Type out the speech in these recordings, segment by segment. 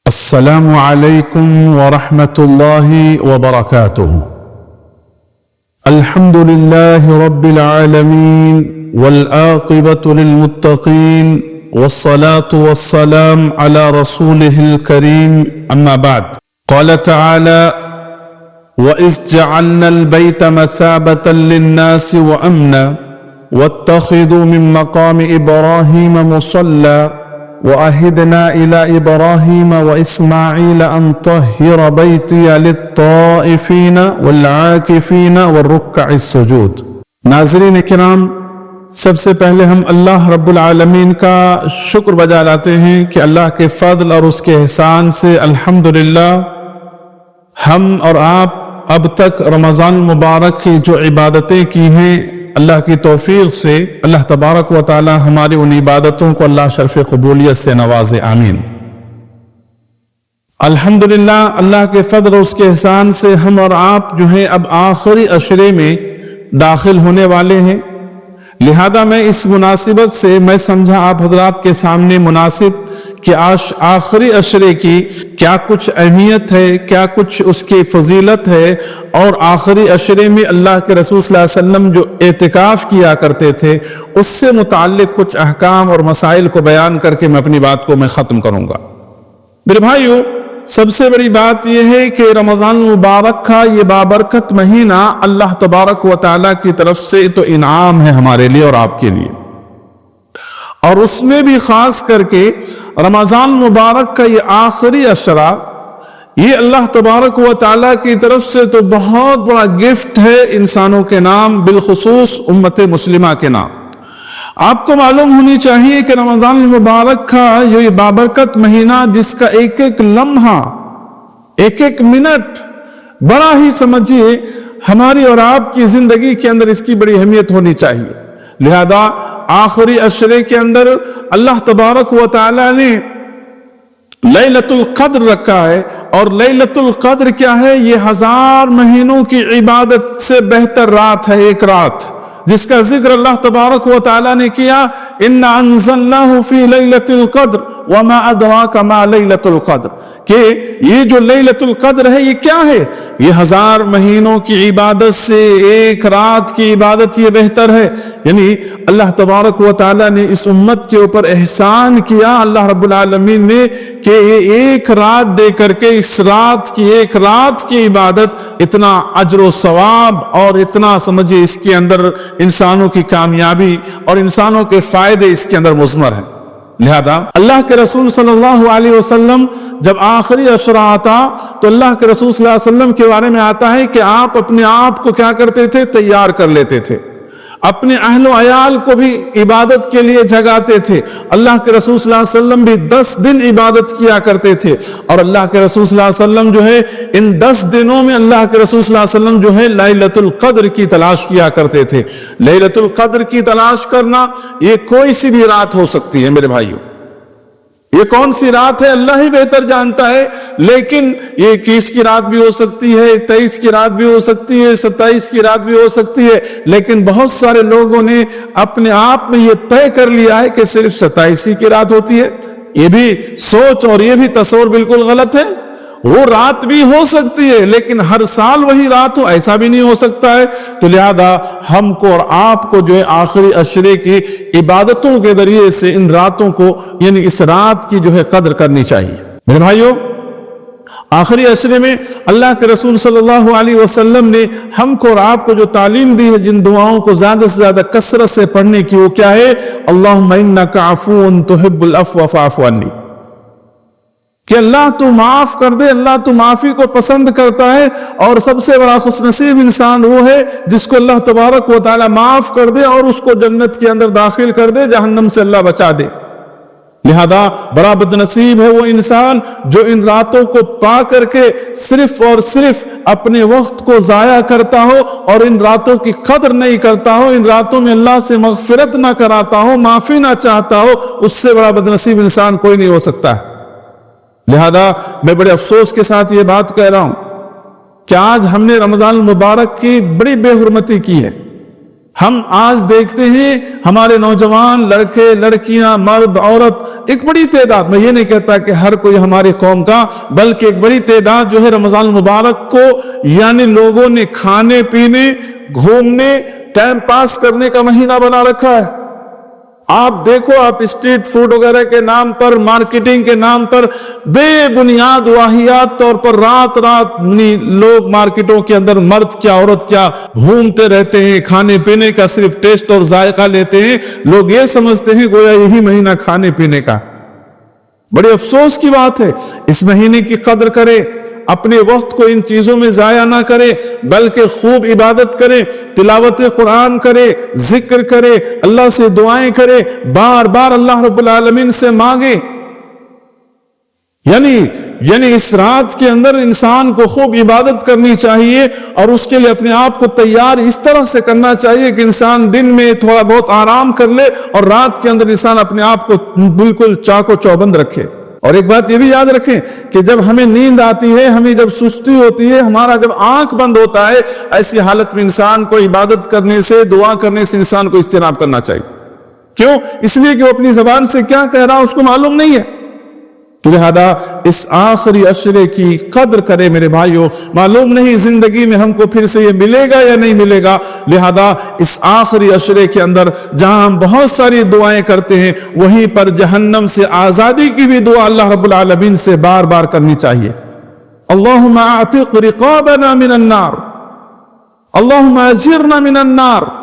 السلام عليكم ورحمة الله وبركاته. الحمد لله رب العالمين والعاقبة للمتقين والصلاة والسلام على رسوله الكريم أما بعد. قال تعالى: وإذ جعلنا البيت مثابة للناس وأمنا واتخذوا من مقام إبراهيم مصلى وعهدنا إلى إبراهيم وإسماعيل أن طهر بيتي للطائفين والعاكفين والركع السجود. ناظرین کرام، سب سے پہلے ہم اللہ رب العالمین کا شکر بجا لاتے ہیں کہ اللہ کے فضل اور اس کے احسان سے الحمدللہ ہم اور آپ اب تک رمضان مبارک کی جو عبادتیں کی ہیں، اللہ کی توفیق سے اللہ تبارک و تعالی ہماری ان عبادتوں کو اللہ شرف قبولیت سے نوازے، آمین۔ الحمدللہ اللہ کے فضل اور اس کے احسان سے ہم اور آپ جو ہیں اب آخری عشرے میں داخل ہونے والے ہیں، لہذا میں اس مناسبت سے میں سمجھا آپ حضرات کے سامنے مناسب کہ آخری عشرے کی کیا کچھ اہمیت ہے، کیا کچھ اس کی فضیلت ہے، اور آخری عشرے میں اللہ کے رسول صلی اللہ علیہ وسلم جو اعتکاف کیا کرتے تھے اس سے متعلق کچھ احکام اور مسائل کو بیان کر کے میں اپنی بات کو ختم کروں گا۔ میرے بھائیو، سب سے بڑی بات یہ ہے کہ رمضان مبارک کا یہ بابرکت مہینہ اللہ تبارک و تعالیٰ کی طرف سے تو انعام ہے ہمارے لیے اور آپ کے لیے، اور اس میں بھی خاص کر کے رمضان مبارک کا یہ آخری عشرہ، یہ اللہ تبارک و تعالیٰ کی طرف سے تو بہت بڑا گفٹ ہے انسانوں کے نام، بالخصوص امت مسلمہ کے نام۔ آپ کو معلوم ہونی چاہیے کہ رمضان مبارک کا یہ بابرکت مہینہ، جس کا ایک ایک لمحہ، ایک ایک منٹ بڑا ہی سمجھیے ہماری اور آپ کی زندگی کے اندر اس کی بڑی اہمیت ہونی چاہیے، لہذا آخری عشرے کے اندر اللہ تبارک و تعالی نے لیلۃ القدر رکھا ہے، اور لیلۃ القدر کیا ہے؟ یہ 1000 مہینوں کی عبادت سے بہتر رات ہے، ایک رات جس کا ذکر اللہ تبارک و تعالی نے کیا، اِنَّا أَنزَلْنَاهُ فِي لَيْلَةِ الْقَدْرِ وَمَا أَدْرَاكَ مَا لَيْلَةُ الْقَدْرِ، کہ یہ جو لیلۃ القدر ہے یہ کیا ہے؟ یہ 1000 مہینوں کی عبادت سے ایک رات کی عبادت یہ بہتر ہے۔ یعنی اللہ تبارک و تعالی نے اس امت کے اوپر احسان کیا، اللہ رب العالمین نے، کہ یہ ایک رات دے کر کے اس رات کی، ایک رات کی عبادت اتنا اجر و ثواب اور اتنا سمجھے اس کے اندر انسانوں کی کامیابی اور انسانوں کے فائدے اس کے اندر مضمر ہیں۔ لہذا اللہ کے رسول صلی اللہ علیہ وسلم جب آخری عشرہ آتا تو اللہ کے رسول صلی اللہ علیہ وسلم کے بارے میں آتا ہے کہ آپ اپنے آپ کو کیا کرتے تھے؟ تیار کر لیتے تھے، اپنے اہل و عیال کو بھی عبادت کے لیے جگاتے تھے۔ اللہ کے رسول صلی اللہ علیہ وسلم بھی 10 دن عبادت کیا کرتے تھے، اور اللہ کے رسول صلی اللہ علیہ وسلم جو ہے ان 10 دنوں میں اللہ کے رسول صلی اللہ علیہ وسلم جو ہے لیلۃ القدر کی تلاش کیا کرتے تھے۔ لیلۃ القدر کی تلاش کرنا یہ کوئی سی بھی رات ہو سکتی ہے میرے بھائیوں، یہ کون سی رات ہے اللہ ہی بہتر جانتا ہے، لیکن یہ 21 کی رات بھی ہو سکتی ہے، 23 کی رات بھی ہو سکتی ہے، 27 کی رات بھی ہو سکتی ہے، لیکن بہت سارے لوگوں نے اپنے آپ میں یہ طے کر لیا ہے کہ صرف 27 کی رات ہوتی ہے۔ یہ بھی سوچ اور یہ بھی تصور بالکل غلط ہے۔ وہ رات بھی ہو سکتی ہے لیکن ہر سال وہی رات ہو، ایسا بھی نہیں ہو سکتا ہے۔ تو لہذا ہم کو اور آپ کو جو ہے آخری عشرے کی عبادتوں کے ذریعے سے ان راتوں کو، یعنی اس رات کی جو ہے قدر کرنی چاہیے۔ میرے بھائیوں، آخری عشرے میں اللہ کے رسول صلی اللہ علیہ وسلم نے ہم کو اور آپ کو جو تعلیم دی ہے، جن دعاؤں کو زیادہ سے زیادہ کثرت سے پڑھنے کی، وہ کیا ہے؟ اللہم انک عفو تحب العفو فاعف عنی، کہ اللہ تو معاف کر دے، اللہ تو معافی کو پسند کرتا ہے، اور سب سے بڑا خوش نصیب انسان وہ ہے جس کو اللہ تبارک و تعالی معاف کر دے اور اس کو جنت کے اندر داخل کر دے، جہنم سے اللہ بچا دے۔ لہذا بڑا بد نصیب ہے وہ انسان جو ان راتوں کو پا کر کے صرف اور صرف اپنے وقت کو ضائع کرتا ہو اور ان راتوں کی قدر نہیں کرتا ہو، ان راتوں میں اللہ سے مغفرت نہ کراتا ہو، معافی نہ چاہتا ہو، اس سے بڑا بد نصیب انسان کوئی نہیں ہو سکتا ہے۔ لہذا میں بڑے افسوس کے ساتھ یہ بات کہہ رہا ہوں کہ آج ہم نے رمضان المبارک کی بڑی بے حرمتی کی ہے، ہم آج دیکھتے ہیں ہمارے نوجوان لڑکے لڑکیاں مرد عورت ایک بڑی تعداد، میں یہ نہیں کہتا کہ ہر کوئی ہماری قوم کا، بلکہ ایک بڑی تعداد جو ہے رمضان المبارک کو یعنی لوگوں نے کھانے پینے گھومنے ٹائم پاس کرنے کا مہینہ بنا رکھا ہے۔ آپ دیکھو، آپ اسٹریٹ فوڈ وغیرہ کے نام پر مارکیٹنگ کے نام پر بے بنیاد واہیات طور پر رات رات لوگ مارکیٹوں کے اندر مرد کیا عورت کیا گھومتے رہتے ہیں، کھانے پینے کا صرف ٹیسٹ اور ذائقہ لیتے ہیں۔ لوگ یہ سمجھتے ہیں گویا یہی مہینہ کھانے پینے کا۔ بڑے افسوس کی بات ہے، اس مہینے کی قدر کرے، اپنے وقت کو ان چیزوں میں ضائع نہ کرے، بلکہ خوب عبادت کرے، تلاوت قرآن کرے، ذکر کرے، اللہ سے دعائیں کرے، بار بار اللہ رب العالمین سے مانگے۔ یعنی اس رات کے اندر انسان کو خوب عبادت کرنی چاہیے، اور اس کے لیے اپنے آپ کو تیار اس طرح سے کرنا چاہیے کہ انسان دن میں تھوڑا بہت آرام کر لے اور رات کے اندر انسان اپنے آپ کو بالکل چاق و چوبند رکھے۔ اور ایک بات یہ بھی یاد رکھیں کہ جب ہمیں نیند آتی ہے، ہمیں جب سستی ہوتی ہے، ہمارا جب آنکھ بند ہوتا ہے، ایسی حالت میں انسان کو عبادت کرنے سے، دعا کرنے سے انسان کو اجتناب کرنا چاہیے۔ کیوں؟ اس لیے کہ وہ اپنی زبان سے کیا کہہ رہا اس کو معلوم نہیں ہے۔ تو لہذا اس آخری عشرے کی قدر کرے میرے بھائیوں، معلوم نہیں زندگی میں ہم کو پھر سے یہ ملے گا یا نہیں ملے گا، لہذا اس آخری عشرے کے اندر جہاں ہم بہت ساری دعائیں کرتے ہیں، وہیں پر جہنم سے آزادی کی بھی دعا اللہ رب العالمین سے بار بار کرنی چاہیے۔ اللہم اعتق رقابنا من النار، اللہم اجرنا من النار۔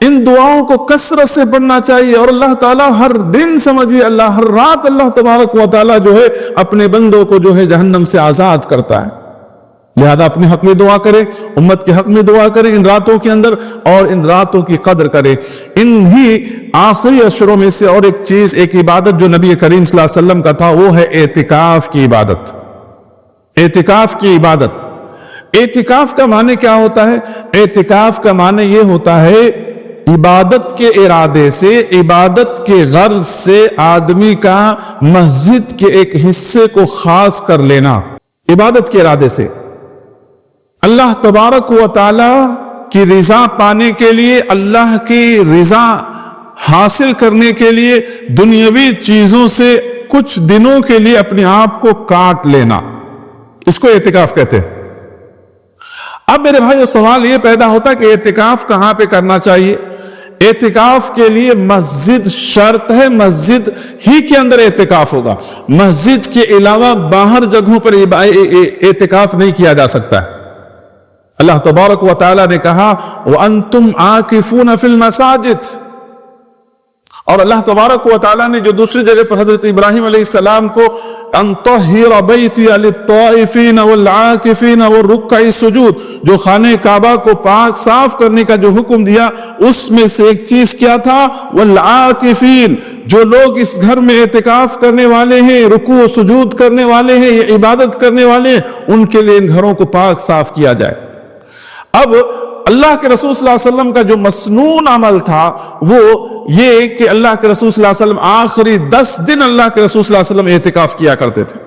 ان دعاؤں کو کثرت سے پڑھنا چاہیے، اور اللہ تعالیٰ ہر دن سمجھیے ہر رات اللہ تبارک و تعالیٰ جو ہے اپنے بندوں کو جو ہے جہنم سے آزاد کرتا ہے۔ لہذا اپنے حق میں دعا کرے، امت کے حق میں دعا کرے ان راتوں کے اندر، اور ان راتوں کی قدر کرے۔ انہی آخری عشروں میں سے اور ایک چیز، ایک عبادت جو نبی کریم صلی اللہ علیہ وسلم کا تھا، وہ ہے اعتکاف کی عبادت۔ اعتکاف کی عبادت، اعتکاف کا معنی کیا ہوتا ہے؟ اعتکاف کا معنی یہ ہوتا ہے عبادت کے ارادے سے، عبادت کے غرض سے آدمی کا مسجد کے ایک حصے کو خاص کر لینا، عبادت کے ارادے سے اللہ تبارک و تعالی کی رضا پانے کے لیے، اللہ کی رضا حاصل کرنے کے لیے دنیاوی چیزوں سے کچھ دنوں کے لیے اپنے آپ کو کاٹ لینا، اس کو اعتکاف کہتے ہیں۔ اب میرے بھائیو سوال یہ پیدا ہوتا ہے کہ اعتکاف کہاں پہ کرنا چاہیے؟ اعتکاف کے لیے مسجد شرط ہے، مسجد ہی کے اندر اعتکاف ہوگا، مسجد کے علاوہ باہر جگہوں پر اعتکاف نہیں کیا جا سکتا ہے۔ اللہ تبارک و تعالیٰ نے کہا وَأَنْتُمْ عَاكِفُونَ فِي الْمَسَاجِدِ، اور اللہ تبارک و تعالیٰ نے جو دوسری جگہ پر حضرت ابراہیم علیہ السلام کو ان طہر بیتی للطائفین والعاکفین والرکع السجود، جو خانہ کعبہ کو پاک صاف کرنے کا جو حکم دیا، اس میں سے ایک چیز کیا تھا؟ والعاکفین، جو لوگ اس گھر میں اعتکاف کرنے والے ہیں، رکوع و سجود کرنے والے ہیں، یہ عبادت کرنے والے ہیں، ان کے لیے ان گھروں کو پاک صاف کیا جائے۔ اب اللہ کے رسول صلی اللہ علیہ وسلم کا جو مسنون عمل تھا وہ یہ کہ اللہ کے رسول صلی اللہ علیہ وسلم آخری 10 دن اللہ کے رسول صلی اللہ علیہ وسلم اعتکاف کیا کرتے تھے۔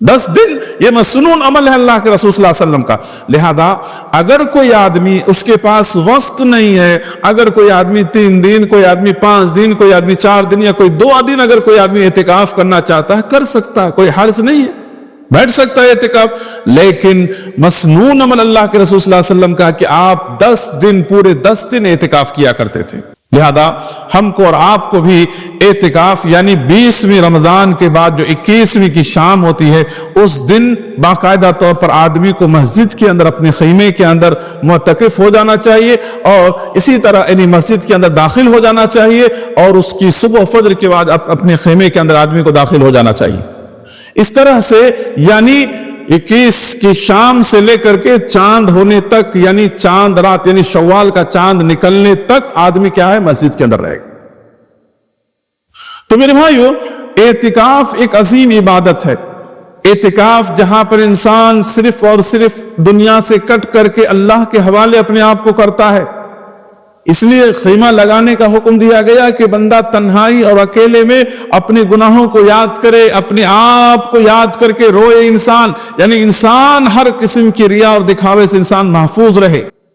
10 دن یہ مسنون عمل ہے اللہ کے رسول صلی اللہ علیہ وسلم کا۔ لہذا اگر کوئی آدمی اس کے پاس وقت نہیں ہے، اگر کوئی آدمی 3 دن، کوئی آدمی 5 دن، کوئی آدمی 4 دن یا کوئی 2 دن اگر کوئی آدمی اعتکاف کرنا چاہتا ہے کر سکتا ہے، کوئی حرج نہیں ہے، بیٹھ سکتا ہے اعتکاف۔ لیکن مسنون عمل اللہ کے رسول صلی اللہ علیہ وسلم کا کہ آپ 10 دن پورے 10 دن اعتکاف کیا کرتے تھے۔ لہذا ہم کو اور آپ کو بھی اعتکاف یعنی 20ویں رمضان کے بعد جو 21ویں کی شام ہوتی ہے، اس دن باقاعدہ طور پر آدمی کو مسجد کے اندر اپنے خیمے کے اندر معتکف ہو جانا چاہیے، اور اسی طرح یعنی مسجد کے اندر داخل ہو جانا چاہیے، اور اس کی صبح فجر کے بعد اپنے خیمے کے اندر آدمی کو داخل ہو جانا چاہیے۔ اس طرح سے یعنی 21 کی شام سے لے کر کے چاند ہونے تک، یعنی چاند رات یعنی شوال کا چاند نکلنے تک آدمی کیا ہے؟ مسجد کے اندر رہے گا۔ تو میرے بھائیو اعتکاف ایک عظیم عبادت ہے۔ اعتکاف جہاں پر انسان صرف اور صرف دنیا سے کٹ کر کے اللہ کے حوالے اپنے آپ کو کرتا ہے، اس لیے خیمہ لگانے کا حکم دیا گیا کہ بندہ تنہائی اور اکیلے میں اپنے گناہوں کو یاد کرے، اپنے آپ کو یاد کر کے روئے انسان، یعنی انسان ہر قسم کی ریا اور دکھاوے سے انسان محفوظ رہے۔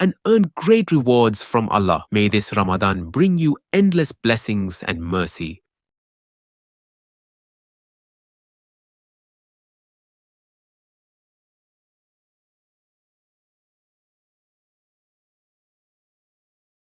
and earn great rewards from Allah. May this Ramadan bring you endless blessings and mercy.